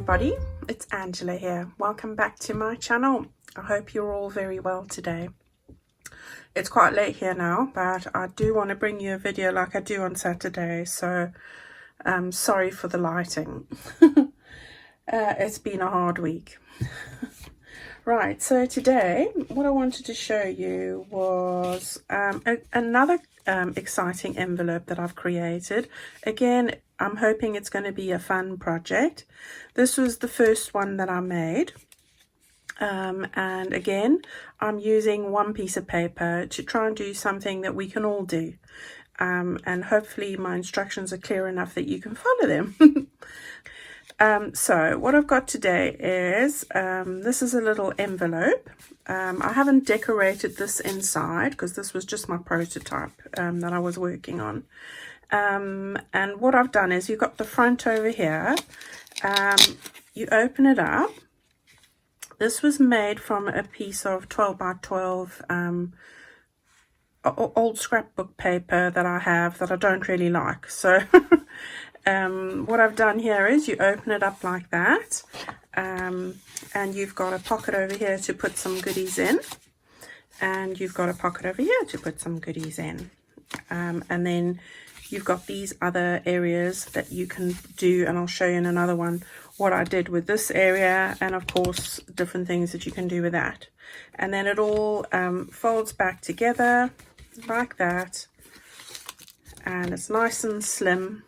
everybody, it's Angela here. Welcome back to my channel. I hope you're all very well today. It's quite late here now, but I do want to bring you a video like I do on Saturday, so sorry for the lighting. It's been a hard week. Right, so today what I wanted to show you was another exciting envelope that I've created. Again, I'm hoping it's going to be a fun project. This was the first one that I made. And again, I'm using one piece of paper to try and do something that we can all do. And hopefully my instructions are clear enough that you can follow them. So what I've got today is, this is a little envelope. I haven't decorated this inside because this was just my prototype that I was working on. And what I've done is you've got the front over here. You open it up. This was made from a piece of 12 by 12 old scrapbook paper that I have that I don't really like. So what I've done here is you open it up like that, and you've got a pocket over here to put some goodies in, and you've got a pocket over here to put some goodies in, and then you've got these other areas that you can do, and I'll show you in another one what I did with this area, and of course different things that you can do with that. And then it all folds back together like that, and it's nice and slim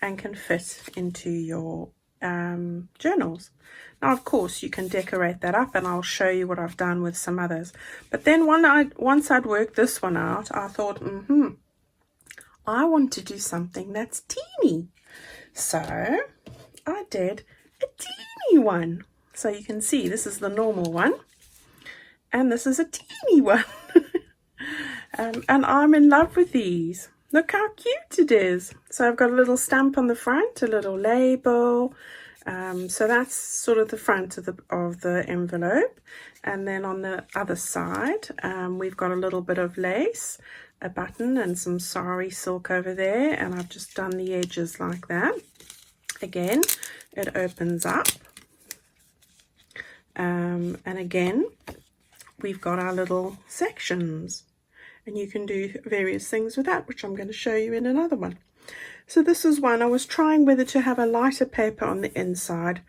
and can fit into your journals. Now of course you can decorate that up, and I'll show you what I've done with some others. But then once I'd worked this one out, I thought, I want to do something that's teeny. So I did a teeny one. So you can see this is the normal one, and this is a teeny one. And I'm in love with these. Look how cute it is. So I've got a little stamp on the front, a little label. So that's sort of the front of the envelope. And then on the other side, we've got a little bit of lace, a button, and some sari silk over there. And I've just done the edges like that. Again, it opens up. And again, we've got our little sections. And you can do various things with that, which I'm going to show you in another one. So this is one. I was trying whether to have a lighter paper on the inside,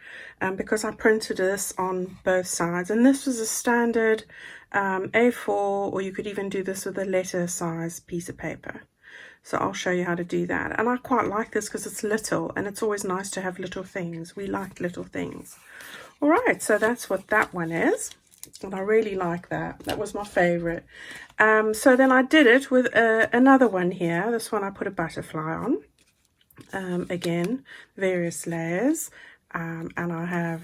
because I printed this on both sides. And this was a standard A4, or you could even do this with a letter size piece of paper. So I'll show you how to do that. And I quite like this because it's little, and it's always nice to have little things. We like little things. All right, so that's what that one is. And I really like that. That was my favorite. So then I did it with another one here. This one I put a butterfly on. Again, various layers. And I have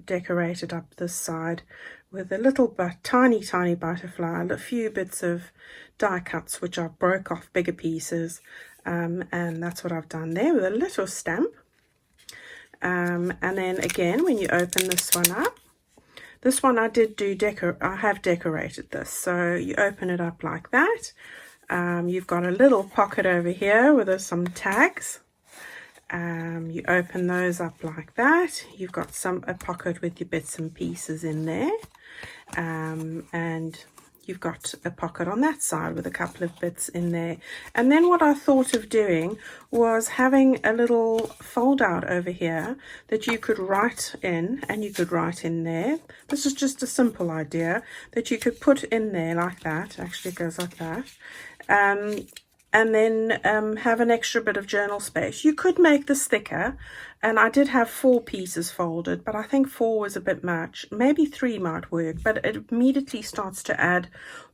decorated up this side with a little but tiny butterfly, a few bits of die cuts which I broke off bigger pieces. And that's what I've done there with a little stamp. And then again, when you open this one up, this one I did do I have decorated this. So you open it up like that. You've got a little pocket over here with some tags. You open those up like that. You've got a pocket with your bits and pieces in there. And you've got a pocket on that side with a couple of bits in there. And then what I thought of doing was having a little fold out over here that you could write in, and you could write in there. This is just a simple idea that you could put in there like that. Actually it goes like that. And then have an extra bit of journal space. You could make this thicker, and I did have 4 pieces folded, but I think 4 was a bit much. Maybe 3 might work, but it immediately starts to add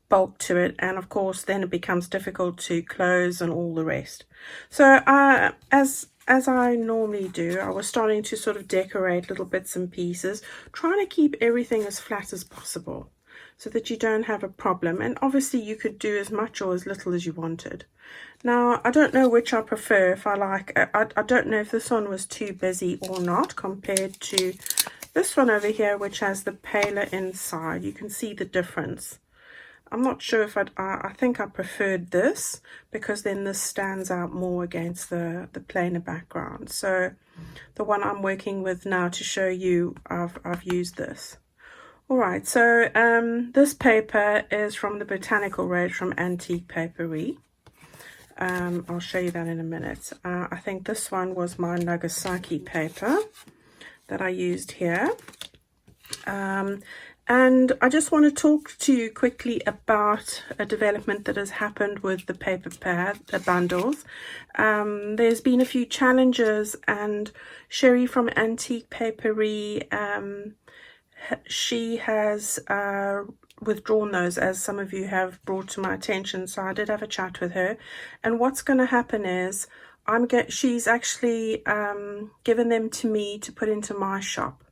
bulk to it, and of course then it becomes difficult to close and all the rest. So as I normally do, I was starting to sort of decorate little bits and pieces, trying to keep everything as flat as possible, so that you don't have a problem. And obviously you could do as much or as little as you wanted. Now, I don't know which I prefer. If I like, I don't know if this one was too busy or not compared to this one over here, which has the paler inside. You can see the difference. I'm not sure if I think I preferred this because then this stands out more against the plainer background. So the one I'm working with now to show you, I've used this. Alright, so this paper is from the Botanical range from Antique Paperie. I'll show you that in a minute. I think this one was my Nagasaki paper that I used here. And I just want to talk to you quickly about a development that has happened with the paper pad bundles. There's been a few challenges, and Sherry from Antique Paperie, she has withdrawn those, as some of you have brought to my attention. So I did have a chat with her, and what's going to happen is she's actually given them to me to put into my shop.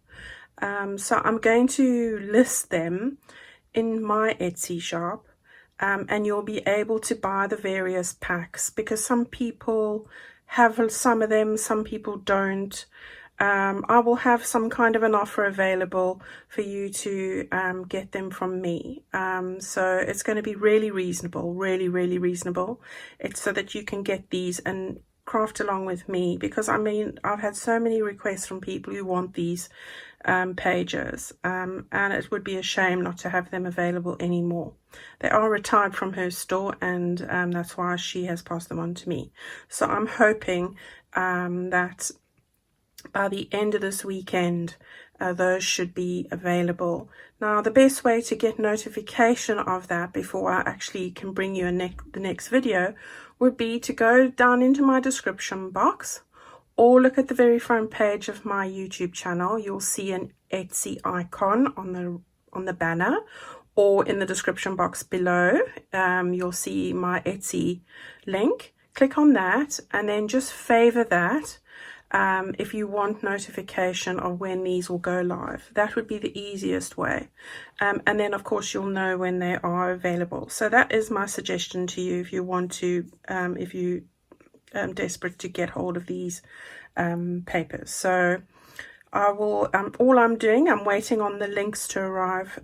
So I'm going to list them in my Etsy shop, and you'll be able to buy the various packs, because some people have some of them, some people don't. I will have some kind of an offer available for you to get them from me. So it's going to be really reasonable, really reasonable. It's so that you can get these and craft along with me, because I mean, I've had so many requests from people who want these pages, and it would be a shame not to have them available anymore. They are retired from her store, and that's why she has passed them on to me. So I'm hoping that by the end of this weekend, those should be available. Now, the best way to get notification of that before I actually can bring you the next video would be to go down into my description box, or look at the very front page of my YouTube channel. You'll see an Etsy icon on the banner, or in the description box below, you'll see my Etsy link. Click on that and then just favor that if you want notification of when these will go live. That would be the easiest way. And then of course you'll know when they are available. So that is my suggestion to you if you want to, if you desperate to get hold of these papers. So I will, all I'm doing, I'm waiting on the links to arrive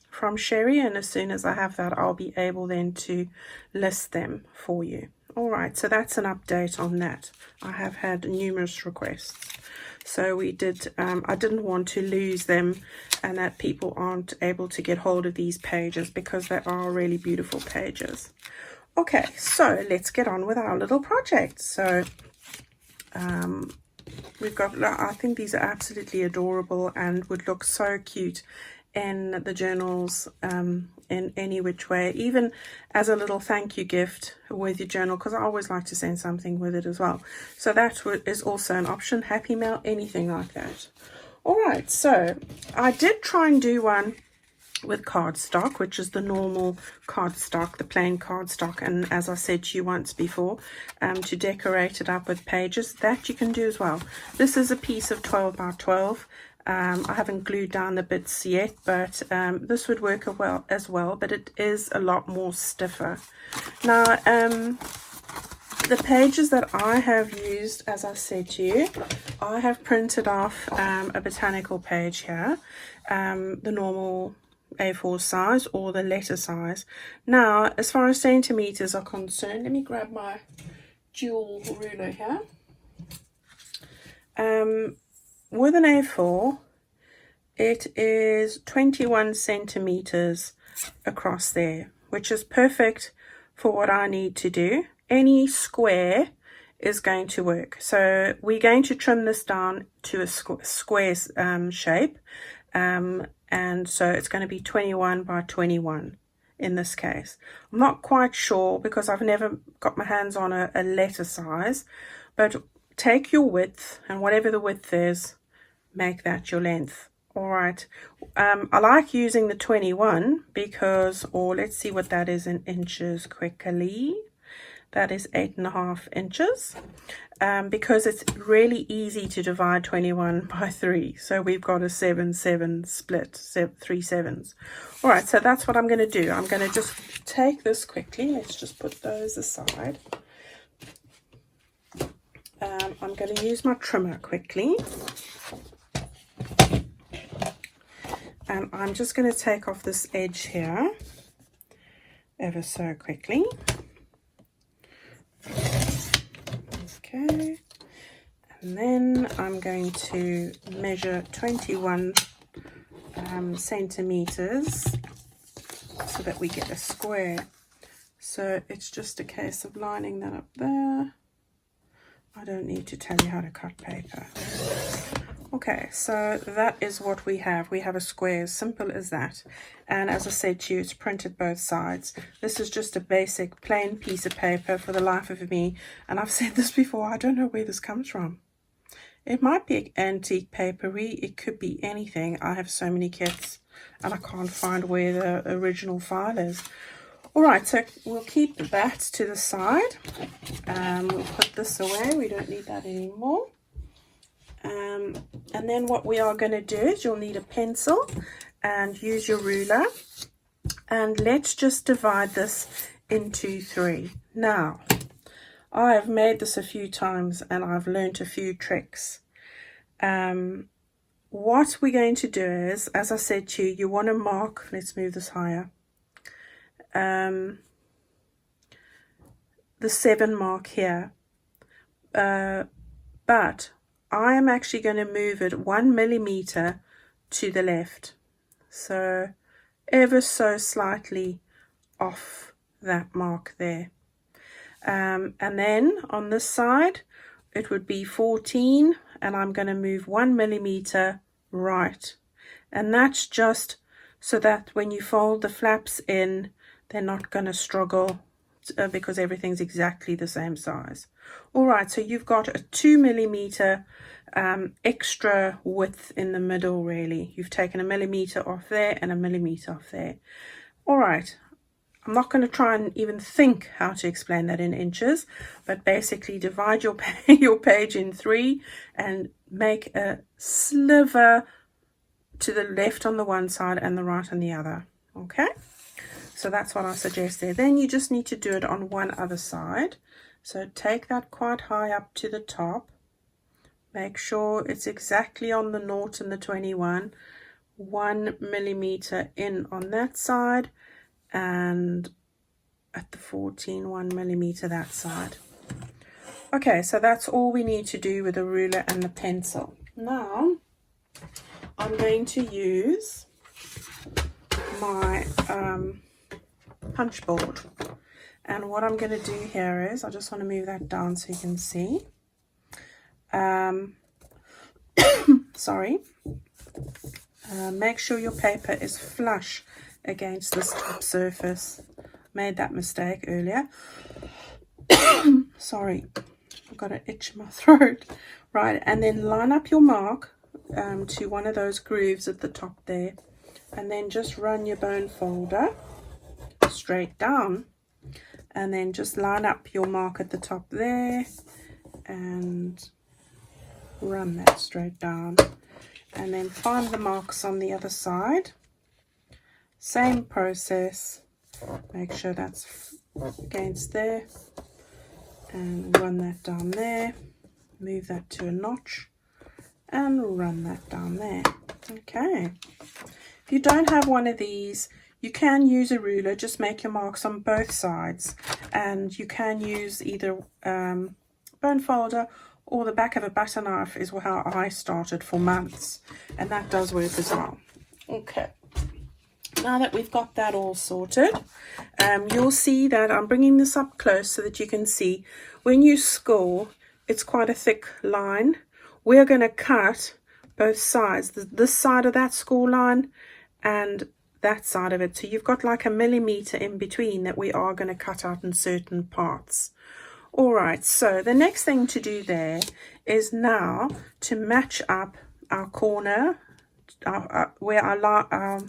from Sherry, and as soon as I have that, I'll be able then to list them for you. All right, so that's an update on that. I have had numerous requests, so we did I didn't want to lose them and that people aren't able to get hold of these pages, because they are really beautiful pages. Okay, so let's get on with our little project. So we've got, I think these are absolutely adorable and would look so cute in the journals, in any which way, even as a little thank you gift with your journal, because I always like to send something with it as well. So that is also an option. Happy mail, anything like that. All right, so I did try and do one with cardstock, which is the normal cardstock, the plain cardstock, and as I said to you once before, to decorate it up with pages, that you can do as well. This is a piece of 12 by 12. I haven't glued down the bits yet, but this would work as well, but it is a lot more stiffer. Now, the pages that I have used, as I said to you, I have printed off a Botanical page here, the normal A4 size or the letter size. Now, as far as centimeters are concerned, let me grab my dual ruler here. With an A4, it is 21 centimeters across there, which is perfect for what I need to do. Any square is going to work. So we're going to trim this down to a square shape. And so it's going to be 21 by 21 in this case. I'm not quite sure because I've never got my hands on a letter size, but take your width, and whatever the width is, make that your length. All right. I like using the 21 because, or let's see what that is in inches quickly. That is 8.5 inches, because it's really easy to divide 21 by 3. So we've got a 7-7 split, 3 sevens. All right, so that's what I'm going to do. I'm going to just take this quickly. Let's just put those aside. I'm going to use my trimmer quickly. And I'm just going to take off this edge here. ever so quickly. Okay, and then I'm going to measure 21 centimeters so that we get a square. So it's just a case of lining that up there. I don't need to tell you how to cut paper. Okay, so that is what we have. We have a square, as simple as that. And as I said to you, it's printed both sides. This is just a basic plain piece of paper for the life of me. And I've said this before, I don't know where this comes from. It might be Antique Paperie. It could be anything. I have so many kits and I can't find where the original file is. Alright, so we'll keep that to the side. We'll put this away. We don't need that anymore. And then what we are going to do is you'll need a pencil and use your ruler. And let's just divide this into 3. Now, I have made this a few times and I've learned a few tricks. What we're going to do is, as I said to you, you want to mark, let's move this higher, the 7 mark here. But I am actually going to move it 1 millimeter to the left. So ever so slightly off that mark there. And then on this side, it would be 14, and I'm going to move 1 millimeter right. And that's just so that when you fold the flaps in, they're not going to struggle because everything's exactly the same size. All right, so you've got a 2 millimeter extra width in the middle, really. You've taken a millimeter off there and a millimeter off there. All right, I'm not going to try and even think how to explain that in inches, but basically divide your page in 3 and make a sliver to the left on the one side and the right on the other. Okay, so that's what I suggest there. Then you just need to do it on one other side. So take that quite high up to the top. Make sure it's exactly on the 0 and the 21. 1 millimeter in on that side, and at the 14, 1 millimeter that side. Okay, so that's all we need to do with the ruler and the pencil. Now, I'm going to use my punch board. And what I'm going to do here is, I just want to move that down so you can see. Sorry. Make sure your paper is flush against this top surface. Made that mistake earlier. Sorry, I've got an itch in my throat. Right, and then line up your mark to one of those grooves at the top there, and then just run your bone folder straight down, and then just line up your mark at the top there and run that straight down, and then find the marks on the other side. Same process, make sure that's against there and run that down there, move that to a notch and run that down there. Okay, if you don't have one of these, you can use a ruler. Just make your marks on both sides, and you can use either bone folder or the back of a butter knife is how I started for months, and that does work as well. Okay, now that we've got that all sorted, you'll see that I'm bringing this up close so that you can see when you score, it's quite a thick line. We're going to cut both sides, this side of that score line and that side of it. So you've got like a millimeter in between that we are going to cut out in certain parts. All right, so the next thing to do there is now to match up our corner, where our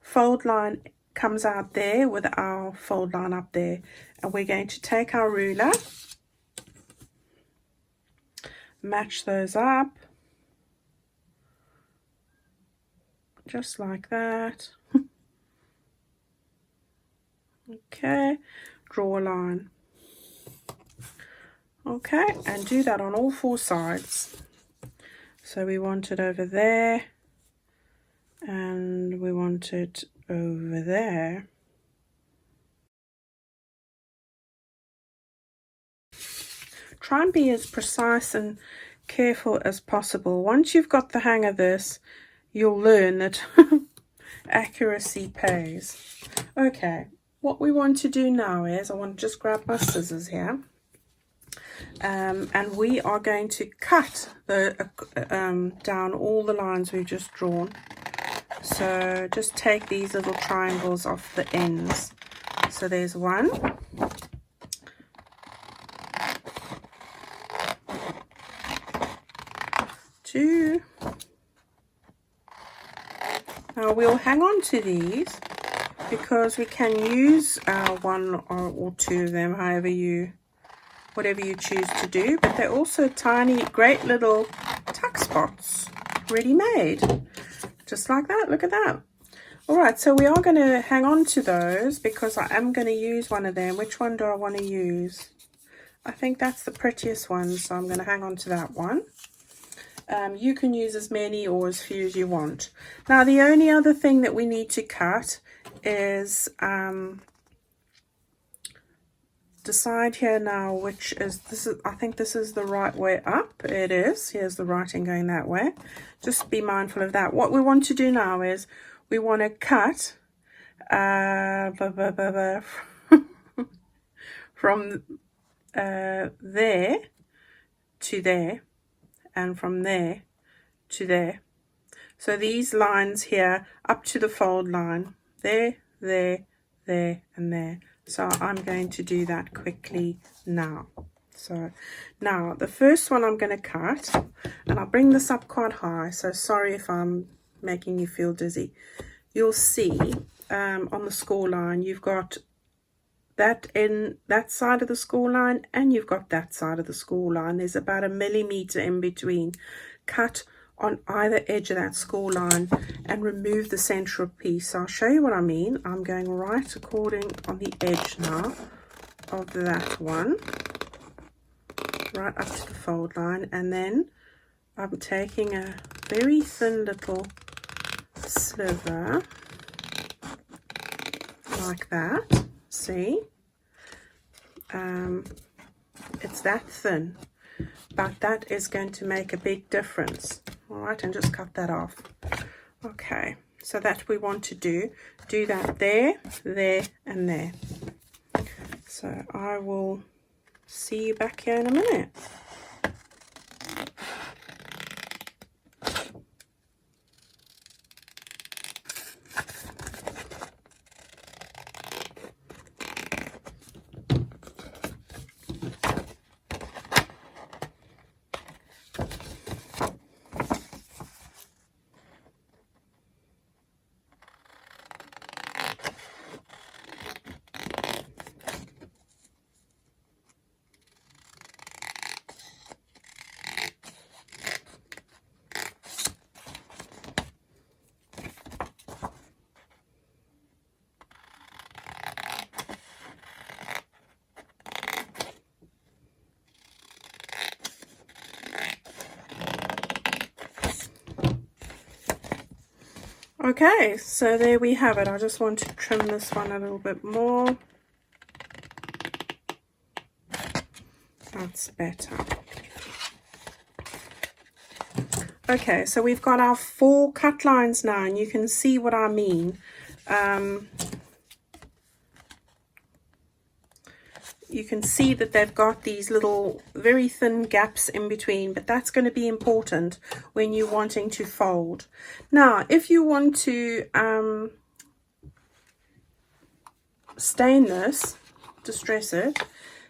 fold line comes out there with our fold line up there. And we're going to take our ruler, match those up, just like that. Okay, draw a line. Okay, and do that on all 4 sides. So we want it over there, and we want it over there. try and be as precise and careful as possible. Once you've got the hang of this, you'll learn that accuracy pays. Okay, what we want to do now is, I want to just grab my scissors here, and we are going to cut the down all the lines we've just drawn. So just take these little triangles off the ends. So there's one, two. Now we'll hang on to these because we can use one or two of them, whatever you choose to do, but they're also tiny, great little tuck spots, ready made, just like that. Look at that. All right, so we are going to hang on to those because I am going to use one of them. Which one do I want to use? I think that's the prettiest one, so I'm going to hang on to that one. You can use as many or as few as you want. Now, the only other thing that we need to cut is decide here now which is this. I think this is the right way up. It is. Here's the writing going that way. Just be mindful of that. What we want to do now is we want to cut from there to there, and from there to there. So these lines here up to the fold line, there, there, there, and there. So I'm going to do that quickly now. So now the first one I'm going to cut, and I'll bring this up quite high, so sorry if I'm making you feel dizzy. You'll see on the score line you've got that in that side of the score line, and you've got that side of the score line. There's about 1 millimeter in between. Cut on either edge of that score line and remove the central piece. I'll show you what I mean. I'm going right according on the edge now of that one, right up to the fold line, and then I'm taking a very thin little sliver like that. See, it's that thin, but that is going to make a big difference. All right, and just cut that off. Okay, so that we want to do that there, there, and there. So I will see you back here in a minute. Okay, so there we have it. I just want to trim this one a little bit more. That's better. Okay, so we've got our 4 cut lines now, and you can see what I mean. You can see that they've got these little very thin gaps in between, but that's going to be important when you're wanting to fold. Now, if you want to stain this, distress it,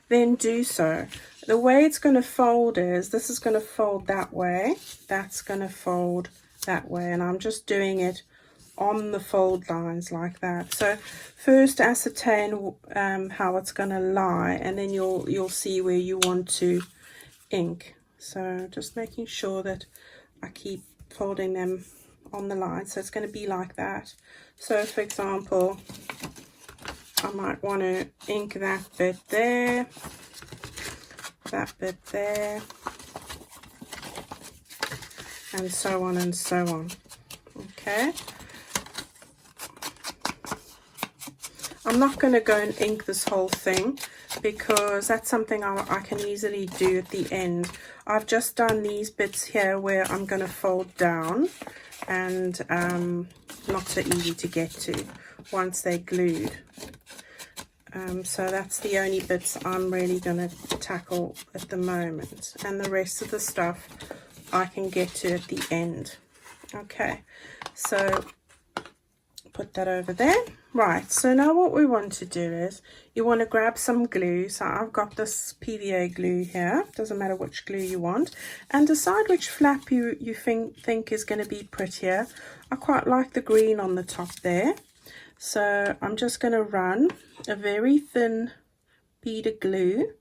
then do so. The way it's going to fold is, this is going to fold that way, that's going to fold that way, and I'm just doing it on the fold lines like that. So first ascertain how it's going to lie, and then you'll see where you want to ink. So just making sure that I keep folding them on the line. So it's going to be like that. So for example, I might want to ink that bit there, that bit there, and so on and so on. Okay, I'm not going to go and ink this whole thing because that's something I can easily do at the end. I've just done these bits here where I'm going to fold down, and not so easy to get to once they're glued. So that's the only bits I'm really going to tackle at the moment, and the rest of the stuff I can get to at the end. Okay, so put that over there. Right, so now what we want to do is you want to grab some glue. So I've got this PVA glue here, doesn't matter which glue you want, and decide which flap you think is going to be prettier. I quite like the green on the top there, so I'm just going to run a very thin bead of glue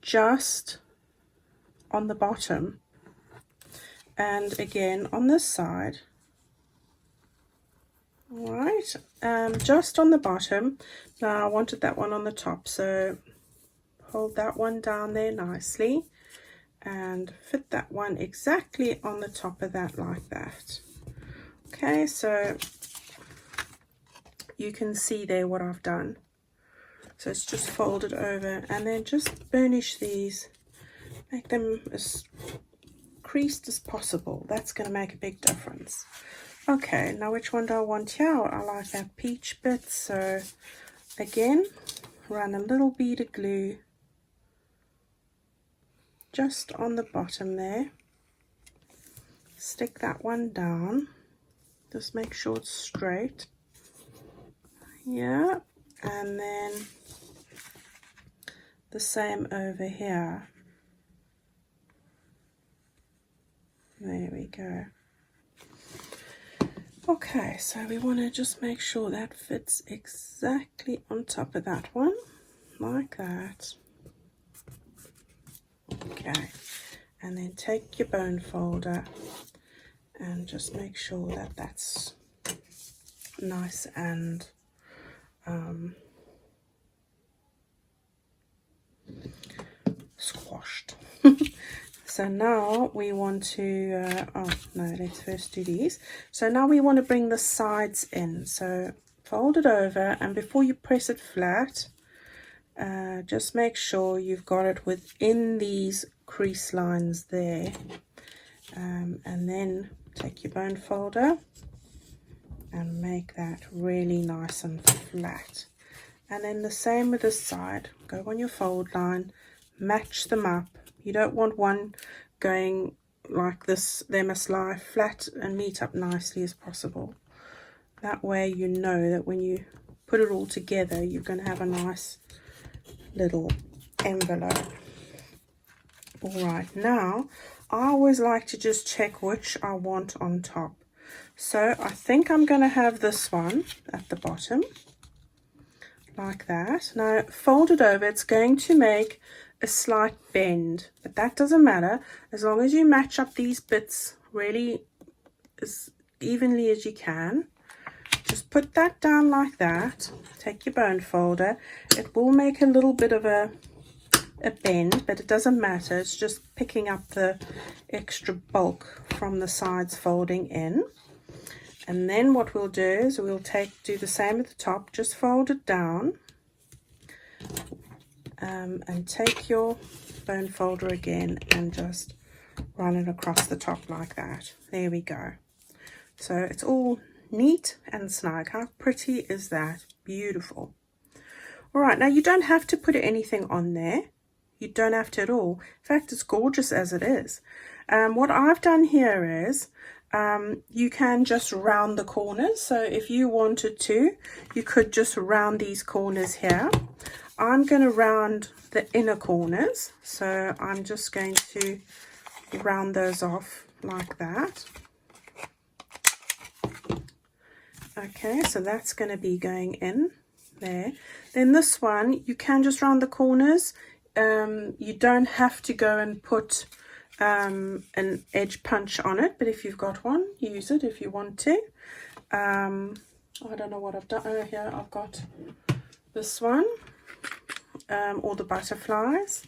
just on the bottom, and again on this side. Alright, just on the bottom. Now I wanted that one on the top, so hold that one down there nicely and fit that one exactly on the top of that, like that. Okay, so you can see there what I've done. So it's just folded over, and then just burnish these, make them as creased as possible. That's going to make a big difference. Okay, now which one do I want here? I like that peach bit, so again, run a little bead of glue just on the bottom there. Stick that one down. Just make sure it's straight. Yeah, and then the same over here. There we go. Okay, so we want to just make sure that fits exactly on top of that one, like that. Okay, and then take your bone folder and just make sure that that's nice and squashed. So now we want to, oh no, let's first do these. So now we want to bring the sides in. So fold it over, and before you press it flat, just make sure you've got it within these crease lines there. And then take your bone folder and make that really nice and flat. And then the same with this side. Go on your fold line, match them up. You don't want one going like this. They must lie flat and meet up nicely as possible. That way you know that when you put it all together, you're going to have a nice little envelope. Alright, now I always like to just check which I want on top. So I think I'm going to have this one at the bottom, like that. Now fold it over. It's going to make a slight bend, but that doesn't matter as long as you match up these bits really as evenly as you can. Just put that down like that. Take your bone folder. It will make a little bit of a bend, but it doesn't matter. It's just picking up the extra bulk from the sides folding in. And then what we'll do is we'll do the same at the top. Just fold it down. And take your bone folder again and just run it across the top like that. There we go. So it's all neat and snug. How pretty is that? Beautiful. All right, now you don't have to put anything on there. You don't have to at all. In fact, it's gorgeous as it is. What I've done here is you can just round the corners. So if you wanted to, you could just round these corners here. I'm going to round the inner corners, so I'm just going to round those off like that. Okay, so that's going to be going in there. Then this one, you can just round the corners. You don't have to go and put an edge punch on it, but if you've got one, use it if you want to. I don't know what I've done. Oh, here I've got this one. All the butterflies.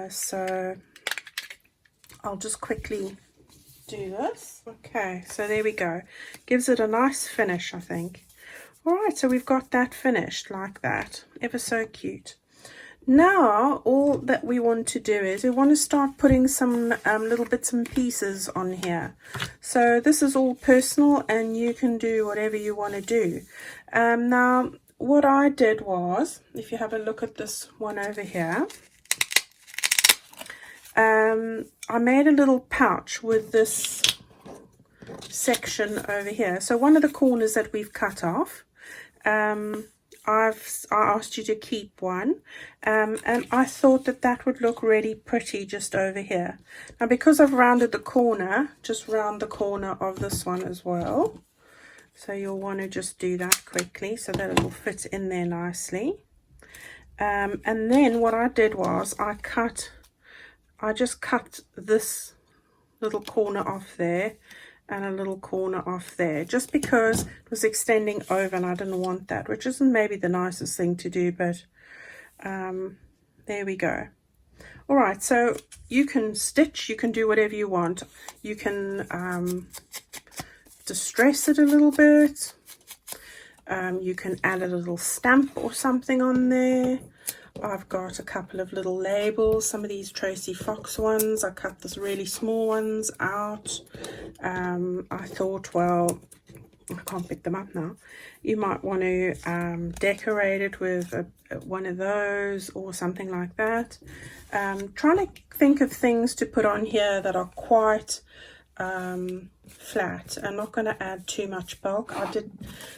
So I'll just quickly do this. Okay, so there we go. Gives it a nice finish, I think. All right, so we've got that finished like that. Ever so cute. Now all that we want to do is we want to start putting some little bits and pieces on here. So this is all personal and you can do whatever you want to do. Now what I did was, if you have a look at this one over here, I made a little pouch with this section over here. So one of the corners that we've cut off, I asked you to keep one, and I thought that that would look really pretty just over here. Now because I've rounded the corner, just round the corner of this one as well. So you'll want to just do that quickly so that it will fit in there nicely. And then what I did was I just cut this little corner off there and a little corner off there, just because it was extending over and I didn't want that, which isn't maybe the nicest thing to do, but there we go. All right, so you can stitch, you can do whatever you want. You can distress it a little bit. You can add a little stamp or something on there. I've got a couple of little labels, some of these Tracy Fox ones. I cut the really small ones out. I thought, well, I can't pick them up now. You might want to decorate it with one of those or something like that. Trying to think of things to put on here that are quite flat and not going to add too much bulk. I did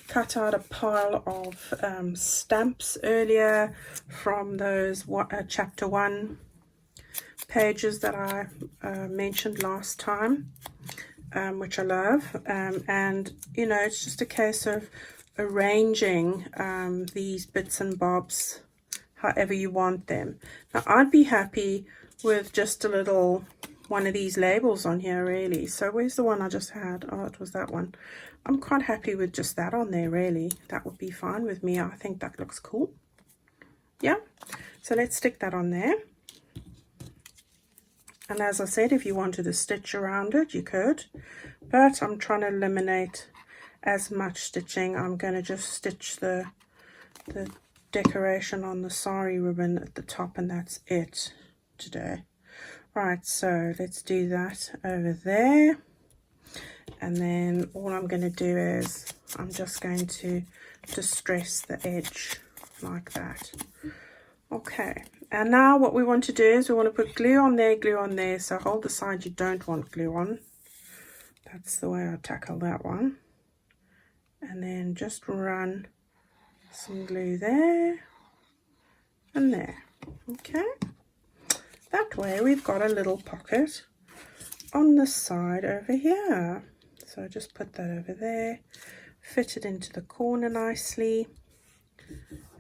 cut out a pile of stamps earlier from those chapter 1 pages that I mentioned last time, which I love, and you know, it's just a case of arranging these bits and bobs however you want them. Now I'd be happy with just a little one of these labels on here, really. So where's the one I just had? Oh, it was that one. I'm quite happy with just that on there, really. That would be fine with me. I think that looks cool. Yeah, so let's stick that on there. And as I said, if you wanted to stitch around it, you could, but I'm trying to eliminate as much stitching. I'm going to just stitch the decoration on the sari ribbon at the top, and that's it today. Right, so let's do that over there, and then all I'm going to do is I'm just going to distress the edge like that. Okay, and now what we want to do is we want to put glue on there, so hold the side you don't want glue on. That's the way I tackle that one. And then just run some glue there and there. Okay. That way we've got a little pocket on the side over here. So just put that over there, fit it into the corner nicely,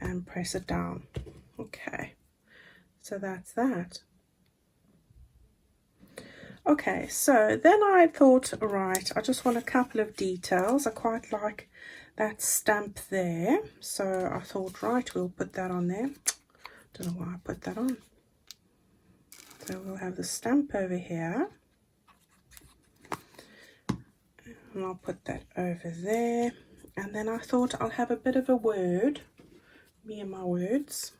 and press it down. Okay, so that's that. Okay, so then I thought, right, I just want a couple of details. I quite like that stamp there. So I thought, right, we'll put that on there. Don't know why I put that on. So we'll have the stamp over here, and I'll put that over there. And then I thought I'll have a bit of a word, me and my words.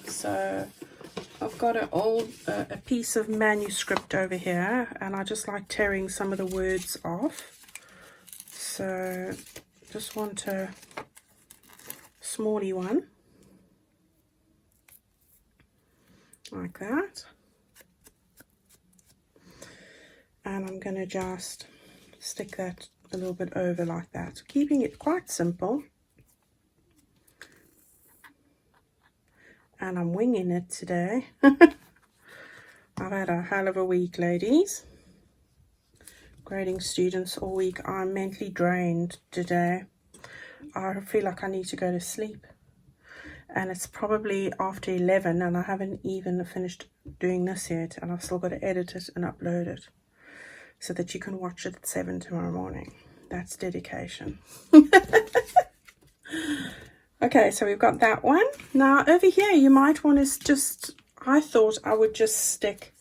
So I've got a piece of manuscript over here, and I just like tearing some of the words off. So just want a smally one. Like that, and I'm going to just stick that a little bit over like that, keeping it quite simple. And I'm winging it today. I've had a hell of a week, ladies. Grading students all week. I'm mentally drained today. I feel like I need to go to sleep. And it's probably after 11 and I haven't even finished doing this yet, and I've still got to edit it and upload it so that you can watch it at 7 tomorrow morning. That's dedication. Okay, so we've got that one. Now over here you might want to just, I thought I would just stick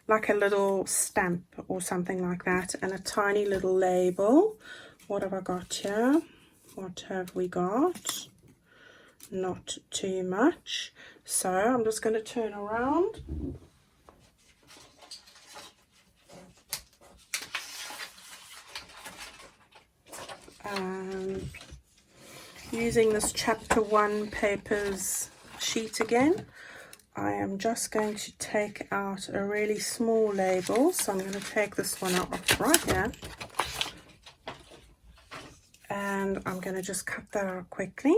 like a little stamp or something like that, and a tiny little label. What have I got here? What have we got? not too much. So I'm just going to turn around. Using this chapter 1 papers sheet again, I am just going to take out a really small label. So I'm going to take this one off right here. And I'm going to just cut that out quickly.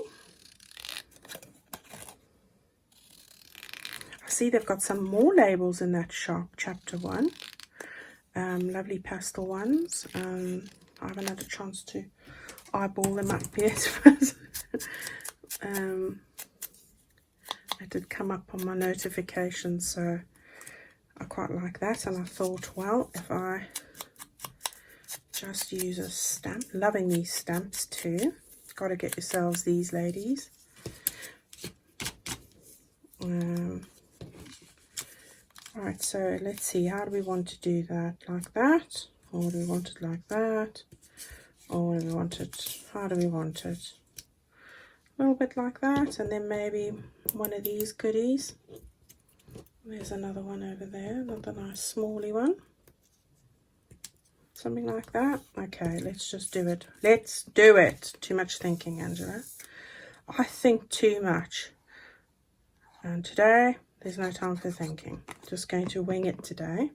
I see they've got some more labels in that shop, chapter 1. Lovely pastel ones. I haven't had a chance to eyeball them up yet. It did come up on my notifications, so I quite like that. And I thought, well, if I just use a stamp, loving these stamps too. Got to get yourselves these, ladies. Right, so let's see, how do we want to do that? Like that? Or do we want it like that? Or do we want it, how do we want it? A little bit like that, and then maybe one of these goodies. There's another one over there, another nice smally one. Something like that. Okay, let's just do it. Let's do it. Too much thinking, Angela. I think too much. And today, there's no time for thinking. Just going to wing it today.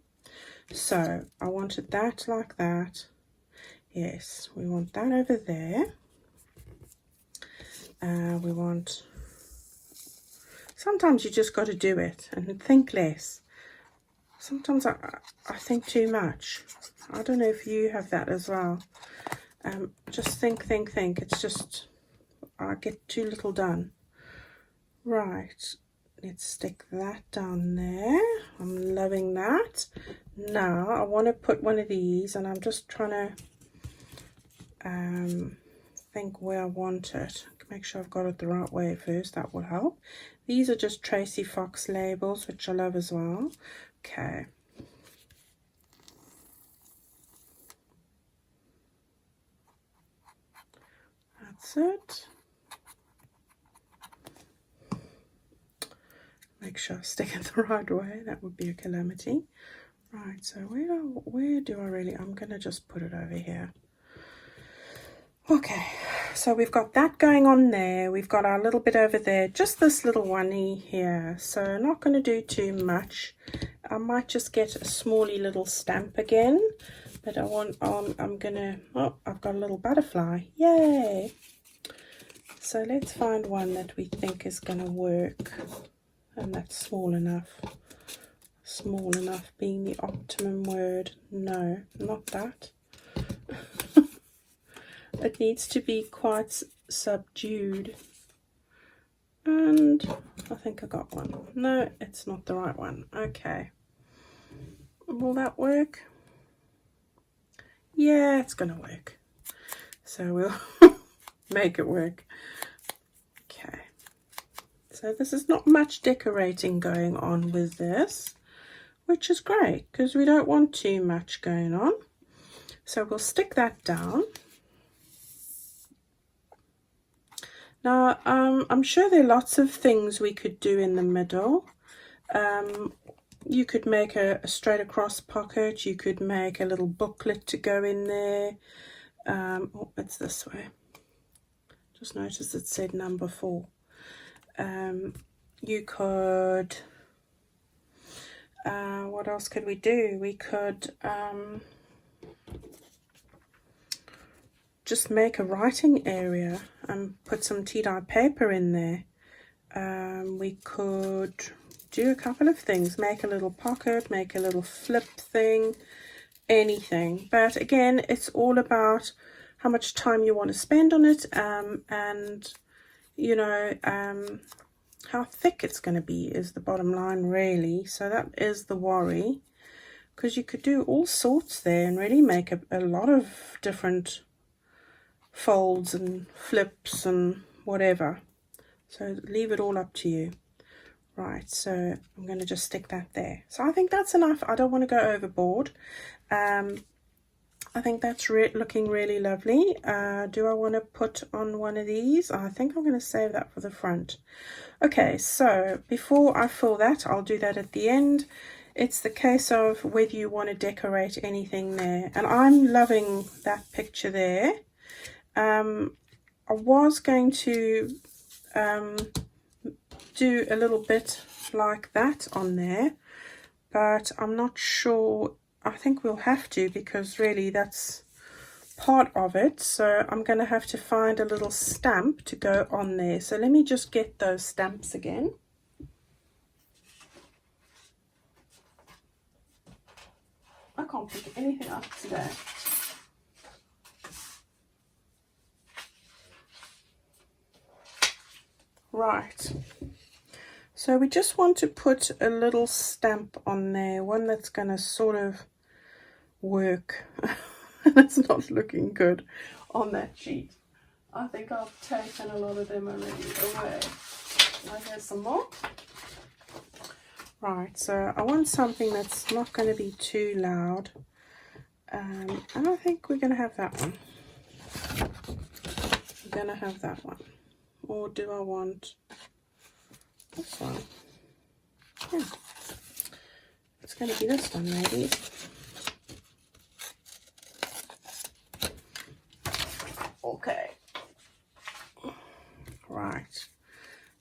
So, I wanted that like that. Yes, we want that over there. We want... Sometimes you just got to do it and think less. Sometimes I think too much. I don't know if you have that as well. Just think. It's just, I get too little done. Right, let's stick that down there. I'm loving that. Now I want to put one of these, and I'm just trying to think where I want it. Make sure I've got it the right way first. That will help. These are just Tracy Fox labels, which I love as well. Okay. That's it. Make sure I stick it the right way. That would be a calamity. Right, so where do I really... I'm going to just put it over here. Okay, so we've got that going on there. We've got our little bit over there. Just this little one here. So not going to do too much. I might just get a smally little stamp again. But I'm going to... Oh, I've got a little butterfly. Yay! So let's find one that we think is going to work. And that's small enough. Small enough being the optimum word. No, not that. It needs to be quite subdued. And I think I got one. No, it's not the right one. Okay. Will that work? Yeah, it's going to work. So we'll make it work. Okay. So this is not much decorating going on with this, which is great because we don't want too much going on. So we'll stick that down. Now, I'm sure there are lots of things we could do in the middle. You could make a straight across pocket. You could make a little booklet to go in there. Oh, it's this way. Just noticed it said number 4. You could... what else could we do? We could... just make a writing area and put some tea-dye paper in there. We could do a couple of things. Make a little pocket, make a little flip thing, anything. But again, it's all about how much time you want to spend on it, and you know, how thick it's going to be is the bottom line, really. So that is the worry, because you could do all sorts there and really make a lot of different folds and flips and whatever. So leave it all up to you. Right, so I'm going to just stick that there. So I think that's enough. I don't want to go overboard. I think that's looking really lovely. Do I want to put on one of these? I think I'm going to save that for the front. Okay, so before I fill that, I'll do that at the end. It's the case of whether you want to decorate anything there. And I'm loving that picture there. I was going to do a little bit like that on there, but I'm not sure. I think we'll have to, because really that's part of it. So I'm going to have to find a little stamp to go on there. So let me just get those stamps again. I can't pick anything up today. Right. So we just want to put a little stamp on there, one that's going to sort of work. It's not looking good on that sheet. I think I've taken a lot of them already away. Now here's some more. Right, so I want something that's not going to be too loud. And I think we're going to have that one. We're going to have that one. Or do I want this one? Yeah. It's going to be this one, maybe. Okay. Right.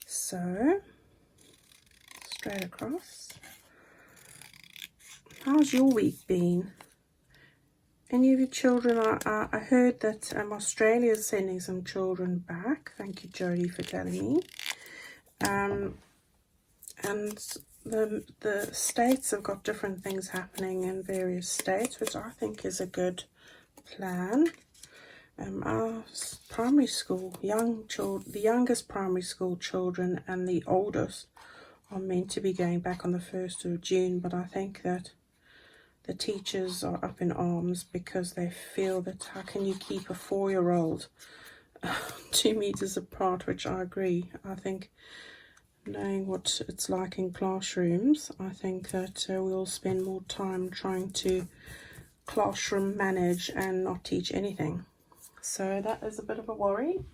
So, straight across. How's your week been? Any of your children? I heard that Australia is sending some children back. Thank you, Jodie, for telling me. And the states have got different things happening in various states, which I think is a good plan. Our primary school, the youngest primary school children and the oldest are meant to be going back on the 1st of June, but I think that the teachers are up in arms because they feel that how can you keep a 4-year-old 2 meters apart, which I agree. I think, knowing what it's like in classrooms, I think that we'll spend more time trying to classroom manage and not teach anything. So that is a bit of a worry.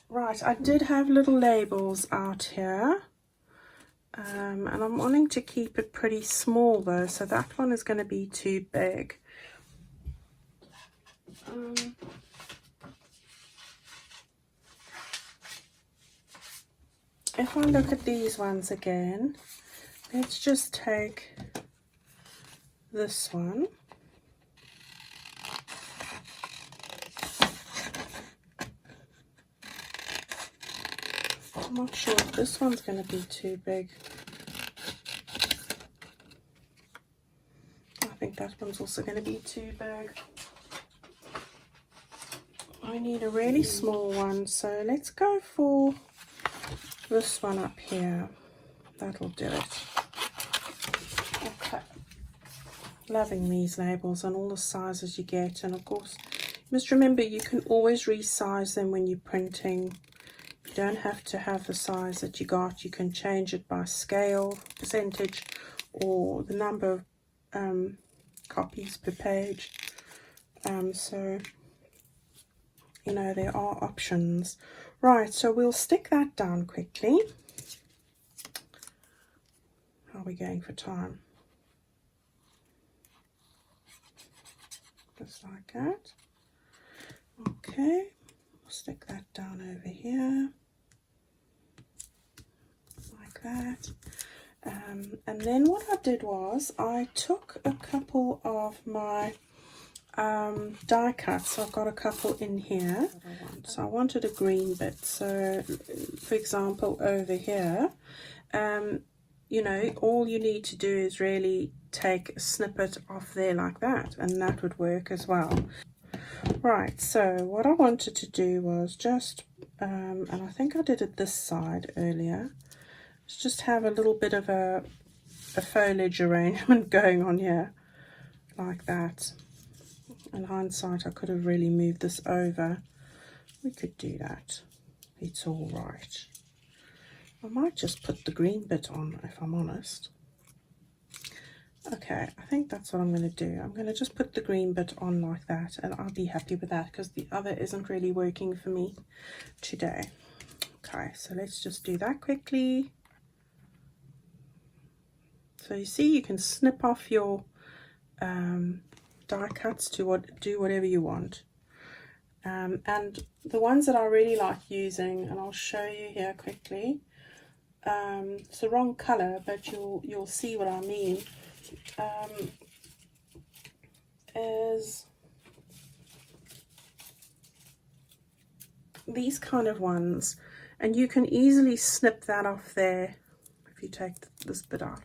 Right, I did have little labels out here. And I'm wanting to keep it pretty small though, so that one is going to be too big. If I look at these ones again, let's just take this one. I'm not sure if this one's going to be too big. I think that one's also going to be too big. I need a really small one, so let's go for this one up here. That'll do it. Okay. Loving these labels and all the sizes you get, and of course, just remember you can always resize them when you're printing. You don't have to have the size that you got. You can change it by scale, percentage, or the number of copies per page. So, you know, there are options. Right, so we'll stick that down quickly. How are we going for time? Just like that. Okay, we'll stick that down over here. Like that. And then what I did was I took a couple of my die cuts. So I've got a couple in here. So I wanted a green bit. So for example, over here, you know, all you need to do is really take a snippet off there like that, and that would work as well. Right, so what I wanted to do was just, and I think I did it this side earlier, just have a little bit of a foliage arrangement going on here, like that. In hindsight, I could have really moved this over. We could do that. It's all right. I might just put the green bit on, if I'm honest. Okay, I think that's what I'm going to do. I'm going to just put the green bit on like that, and I'll be happy with that because the other isn't really working for me today. Okay, so let's just do that quickly. So you see, you can snip off your die cuts to do whatever you want. And the ones that I really like using, and I'll show you here quickly. It's the wrong color, but you'll see what I mean. Is these kind of ones, and you can easily snip that off there if you take this bit out,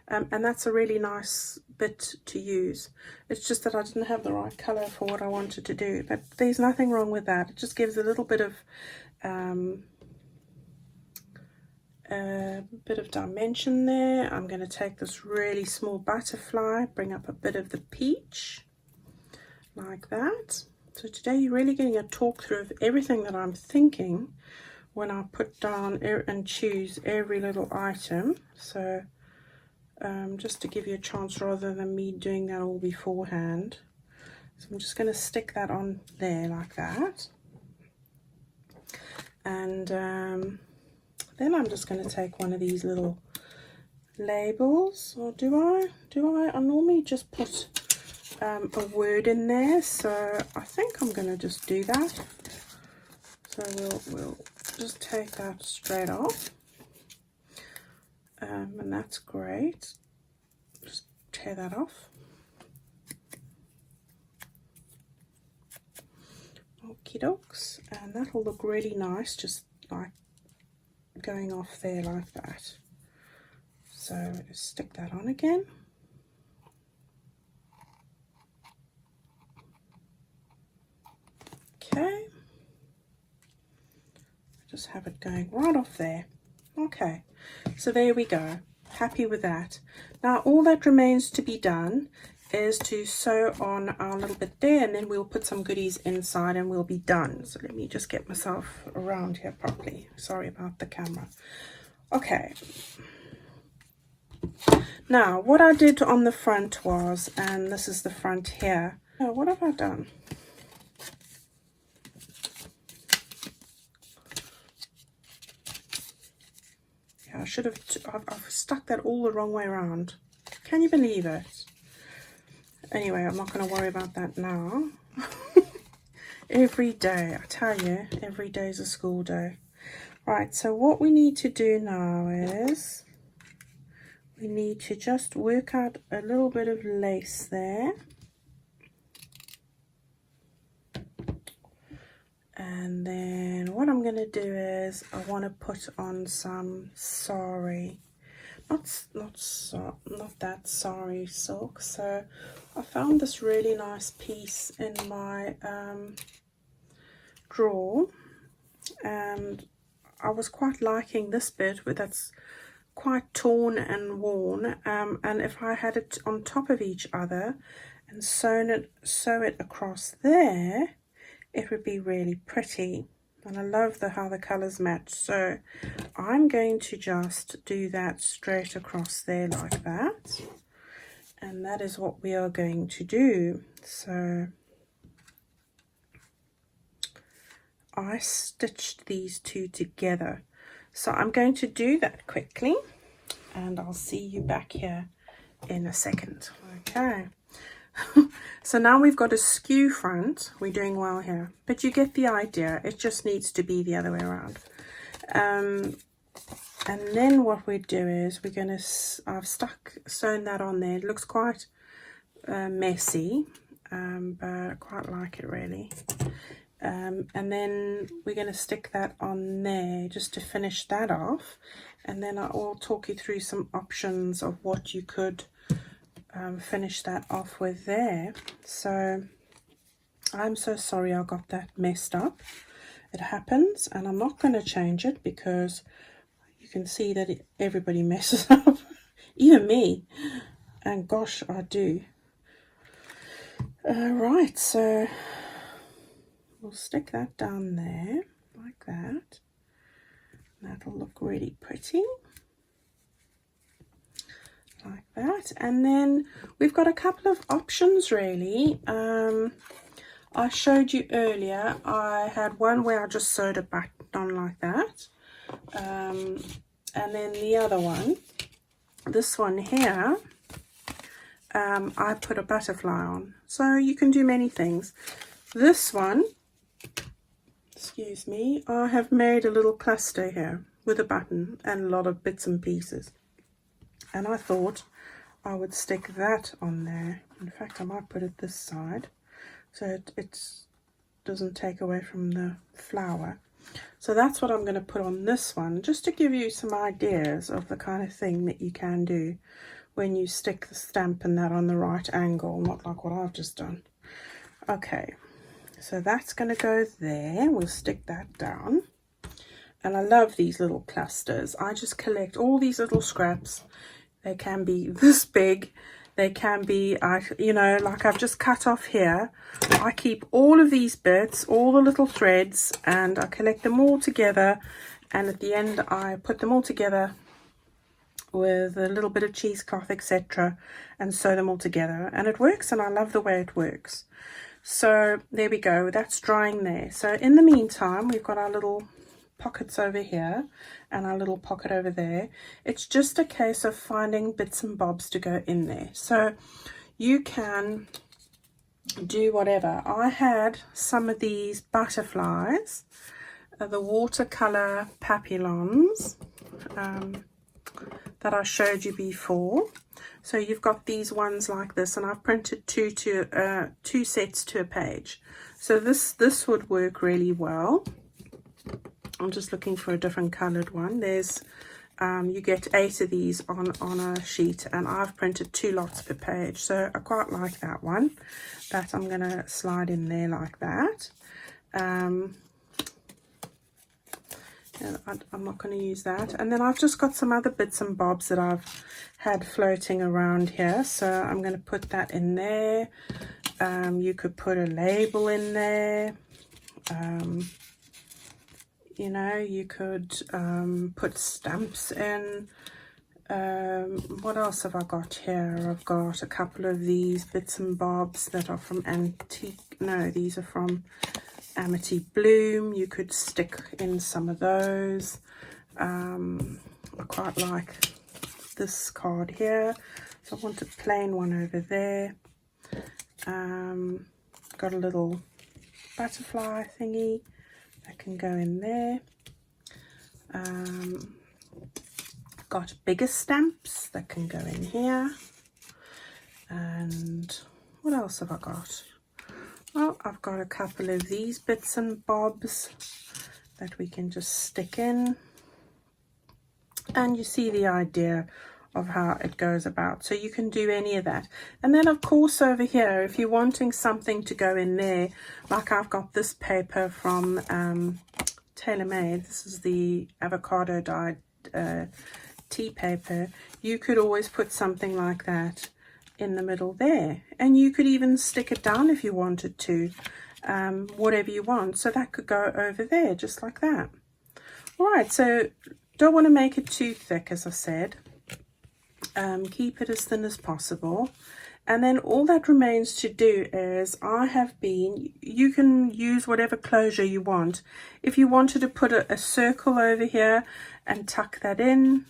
and that's a really nice bit to use. It's just that I didn't have the right color for what I wanted to do, but there's nothing wrong with that. It just gives a little bit of dimension there. I'm going to take this really small butterfly, bring up a bit of the peach like that. So today you're really getting a talk through of everything that I'm thinking when I put down and choose every little item. So just to give you a chance rather than me doing that all beforehand. So I'm just going to stick that on there like that. And then I'm just going to take one of these little labels, or do I? I normally just put a word in there, so I think I'm going to just do that. So we'll just take that straight off, and that's great. Just tear that off. Okie dokes, and that'll look really nice, just like going off there like that. So just stick that on again. Okay, just have it going right off there. Okay, so there we go. Happy with that. Now all that remains to be done is to sew on our little bit there, and then we'll put some goodies inside and we'll be done. So let me just get myself around here properly. Sorry about the camera. Okay, now what I did on the front was, and this is the front here. Oh, what have I done? Yeah, I should have, I've stuck that all the wrong way around. Can you believe it? Anyway, I'm not going to worry about that now. Every day, I tell you, every day is a school day. Right, so what we need to do now is we need to just work out a little bit of lace there. And then what I'm going to do is I want to put on some sari. Not that sari silk. So I found this really nice piece in my drawer, and I was quite liking this bit, but that's quite torn and worn, and if I had it on top of each other and sew it across there, it would be really pretty. And I love how the colors match, so I'm going to just do that straight across there like that, and that is what we are going to do. So I stitched these two together, so I'm going to do that quickly and I'll see you back here in a second. Okay. So now we've got a skew front. We're doing well here, but you get the idea. It just needs to be the other way around. And then what we do is I've sewn that on there. It looks quite messy, but I quite like it really. And then we're going to stick that on there just to finish that off, and then I will talk you through some options of what you could finish that off with there. So I'm so sorry I got that messed up. It happens, and I'm not going to change it because you can see that everybody messes up, even me, and gosh, I do. Right, so we'll stick that down there like that. That'll look really pretty. like that. And then we've got a couple of options really. I showed you earlier, I had one where I just sewed a button on like that. And then the other one, this one here, I put a butterfly on. So you can do many things. This one, excuse me, I have made a little cluster here with a button and a lot of bits and pieces. And I thought I would stick that on there. In fact, I might put it this side so it doesn't take away from the flower. So that's what I'm going to put on this one, just to give you some ideas of the kind of thing that you can do when you stick the stamp and that on the right angle, not like what I've just done. Okay, so that's going to go there. We'll stick that down. And I love these little clusters. I just collect all these little scraps. They can be this big. They can be, you know, like I've just cut off here. I keep all of these bits, all the little threads, and I collect them all together. And at the end, I put them all together with a little bit of cheesecloth, etc., and sew them all together. And it works, and I love the way it works. So there we go. That's drying there. So in the meantime, we've got our little pockets over here and our little pocket over there. It's just a case of finding bits and bobs to go in there. So you can do whatever. I had some of these butterflies, the watercolor papillons that I showed you before. So you've got these ones like this, and I've printed two sets to a page. So this would work really well. I'm just looking for a different colored one. There's you get 8 of these on a sheet, and I've printed 2 lots per page, so I quite like that one. That I'm going to slide in there like that. I'm not going to use that. And then I've just got some other bits and bobs that I've had floating around here, so I'm going to put that in there. You could put a label in there. You know, you could put stamps in. What else have I got here? I've got a couple of these bits and bobs that are from Antique. No, these are from Amity Bloom. You could stick in some of those. I quite like this card here, so I want a plain one over there. Got a little butterfly thingy that can go in there. Got bigger stamps that can go in here. And what else have I got? Well, I've got a couple of these bits and bobs that we can just stick in. And you see the idea of how it goes about. So you can do any of that. And then, of course, over here, if you're wanting something to go in there, like I've got this paper from TaylorMade. This is the avocado dyed tea paper. You could always put something like that in the middle there, and you could even stick it down if you wanted to, whatever you want. So that could go over there just like that. All right, so don't want to make it too thick, as I said. Keep it as thin as possible, and then all that remains to do is you can use whatever closure you want. If you wanted to put a circle over here and tuck that in,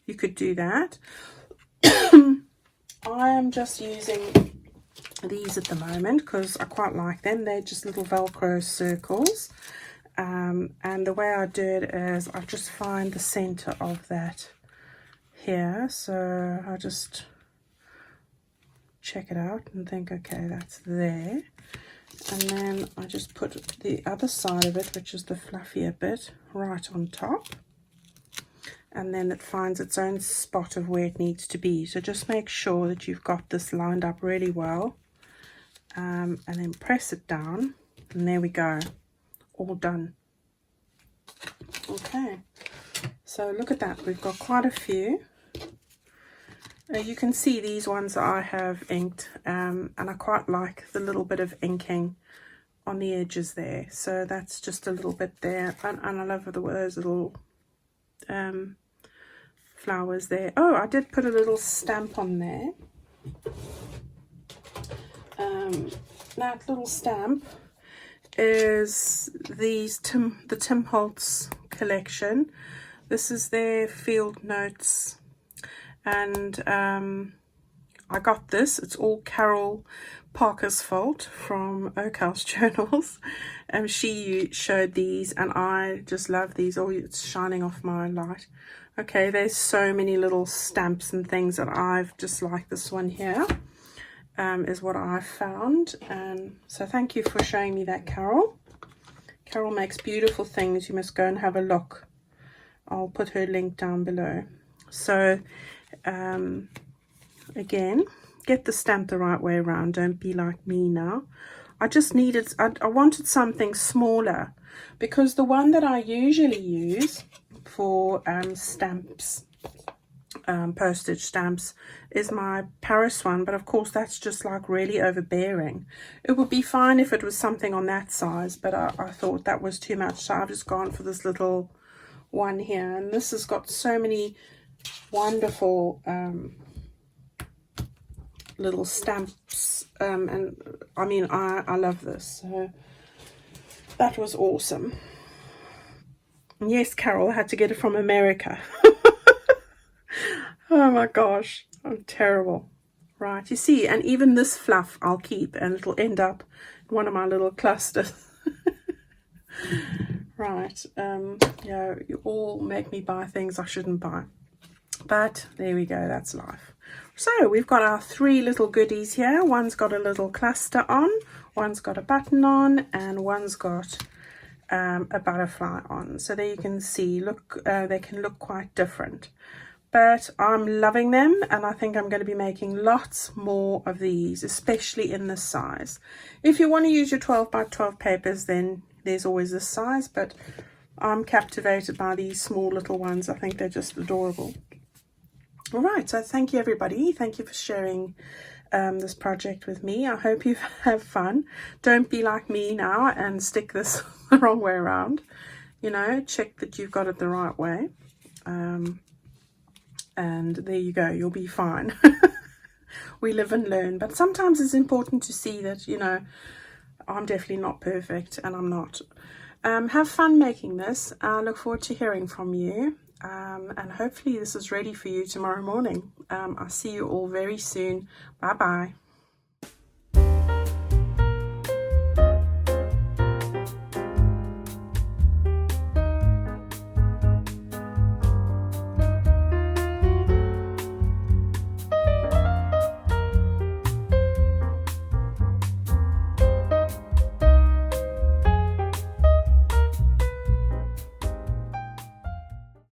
you could do that. I am just using these at the moment because I quite like them. They're just little Velcro circles. And the way I do it is I just find the center of that here. So I just check it out and think, okay, that's there. And then I just put the other side of it, which is the fluffier bit, right on top. And then it finds its own spot of where it needs to be. So just make sure that you've got this lined up really well. And then press it down. And there we go. All done. Okay. So look at that. We've got quite a few. You can see these ones I have inked. And I quite like the little bit of inking on the edges there. So that's just a little bit there. And I love those little flowers there. Oh, I did put a little stamp on there. That little stamp is the Tim Holtz collection. This is their field notes, and I got this. It's all Carol Parker's fault from Oak House Journals. She showed these, and I just love these. Oh, it's shining off my light. Okay, there's so many little stamps and things that I've just like this one here. Is what I found, and so thank you for showing me that, Carol. Carol makes beautiful things. You must go and have a look. I'll put her link down below. So again, get the stamp the right way around. Don't be like me now. I just needed, I wanted something smaller, because the one that I usually use for stamps, postage stamps, is my Paris one, but of course that's just like really overbearing. It would be fine if it was something on that size, but I thought that was too much, so I've just gone for this little one here. And this has got so many wonderful little stamps, and I mean, I love this, so that was awesome. And yes, Carol, I had to get it from America. Oh my gosh, I'm terrible. Right, you see, and even this fluff I'll keep, and it'll end up in one of my little clusters. Right, yeah, you all make me buy things I shouldn't buy. But there we go, that's life. So we've got our 3 little goodies here. One's got a little cluster on, one's got a button on, and one's got a butterfly on. So there you can see, look, they can look quite different. But I'm loving them, and I think I'm going to be making lots more of these, especially in this size. If you want to use your 12 by 12 papers, then there's always this size, but I'm captivated by these small little ones. I think they're just adorable. All right, so thank you, everybody. Thank you for sharing this project with me. I hope you have fun. Don't be like me now and stick this the wrong way around. You know, check that you've got it the right way. And there you go, you'll be fine. We live and learn, but sometimes it's important to see that, you know, I'm definitely not perfect, and I'm not. Have fun making this. I look forward to hearing from you, and hopefully this is ready for you tomorrow morning. I'll see you all very soon. Bye bye.